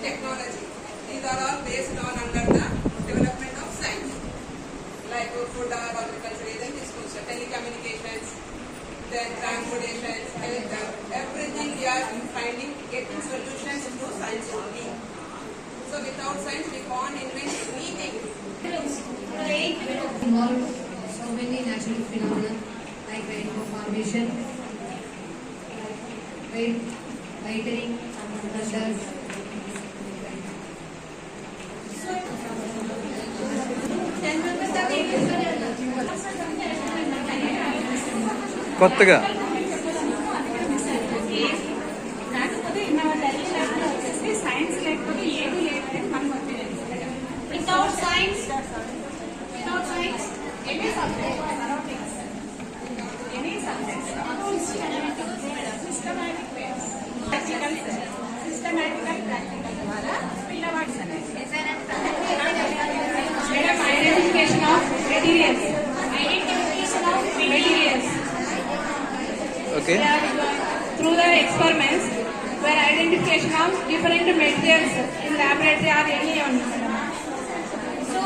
Technology. These are all based on under the development of science, like food or agriculture, telecommunications, then transportation, health, everything we are finding, getting solutions through science only. So without science we can't invent anything. Involved so many natural phenomena like rainbow formation, lightning, thunders. కొత్తగా science లేకపోతే ఏది లేదు మనకు without science any subjects systematical practical ద్వారా పిల్లవాడి identification of materials okay through the experiments where identification of different materials in laboratory are any on so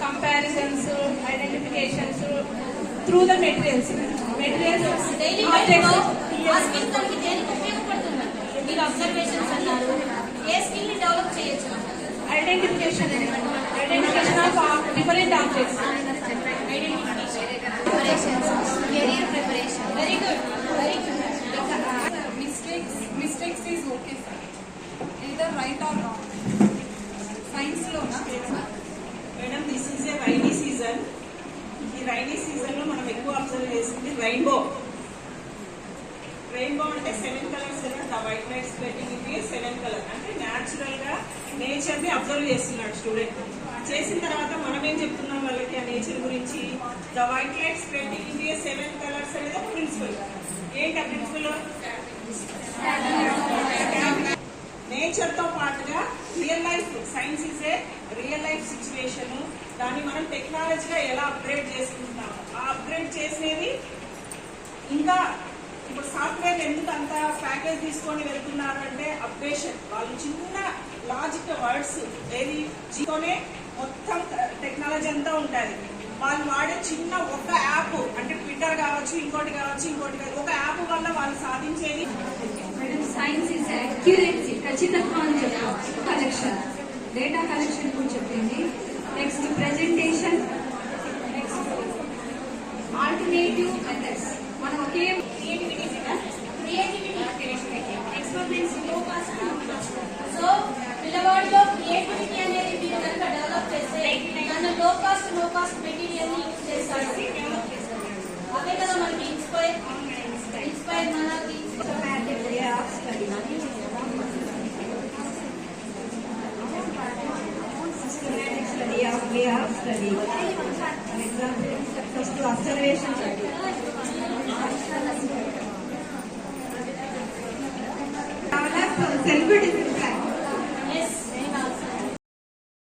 comparisons identifications through the materials daily objects asking తనకి దేనికి ఉపయోగపడుతుంది మీరు observations అన్నారు ఏ skill ని develop చేయొచ్చు identification of different objects career preparation very good mistakes is okay sir either right or wrong science lo na madam this is a rainy season. ఈ rainy season లో మనం ఎక్కువ అబ్జర్వ్ చేసింది rainbow అంటే 7 colours white light spreading ఇది 7 colour అంటే natural గా nature ని అబ్జర్వ్ చేస్తున్నాడు స్టూడెంట్. చేసిన తర్వాత మనం ఏం చెప్తున్నాం వాళ్ళకి ఆ నేచర్ గురించి ద వైట్ లైట్ స్ప్రెడింగ్ ఇది 7 కలర్స్ అనేది ఒక ప్రిన్సిపల్. ఏంటి ఆ ప్రిన్సిపల్? నేచర్ తో పాటుగా real life science is a real life situation. దాన్ని మనం టెక్నాలజీగా ఎలా అప్గ్రేడ్ చేసుకుంటున్నాము ఆ అప్గ్రేడ్ చేసేది ఇంకా ఇప్పుడు సాఫ్ట్వేర్ ఎందుకు అంత ప్యాకేజ్ తీసుకొని వెళ్తున్నారు అంటే అప్డేషన్. వాళ్ళు చిన్న లాజిక్ వర్డ్స్ ఏది జీతోనే మొత్తం టెక్నాలజీ అంతా ఉంటుంది. వాళ్ళు వాడే చిన్న ఒక యాప్ అంటే ట్విట్టర్ కావచ్చు ఇంకోటి కావచ్చు ఒక యాప్ వల్ల వాళ్ళు సాధించేది. సైన్స్ ఇస్ అక్యురసీ ఖచ్చితత్వం అని చెప్పవచ్చు. కలెక్షన్ డేటా కలెక్షన్ కూడా చెప్పింది. Next presentation, next alternative methods. మనం ఒకే ఎక్స్పెరిమెంట్స్ సో పిల్లవాడిలో క్రియేటివిటీ అనేది మీరు కనుక డెవలప్ చేస్తే నన్ను లో కాస్ట్ మెటీరియల్ ని యూజ్ చేస్తాడు. అవే కదా మనకి ఇన్స్పైర్ మనకి study. For example, first observation study. Self-discipline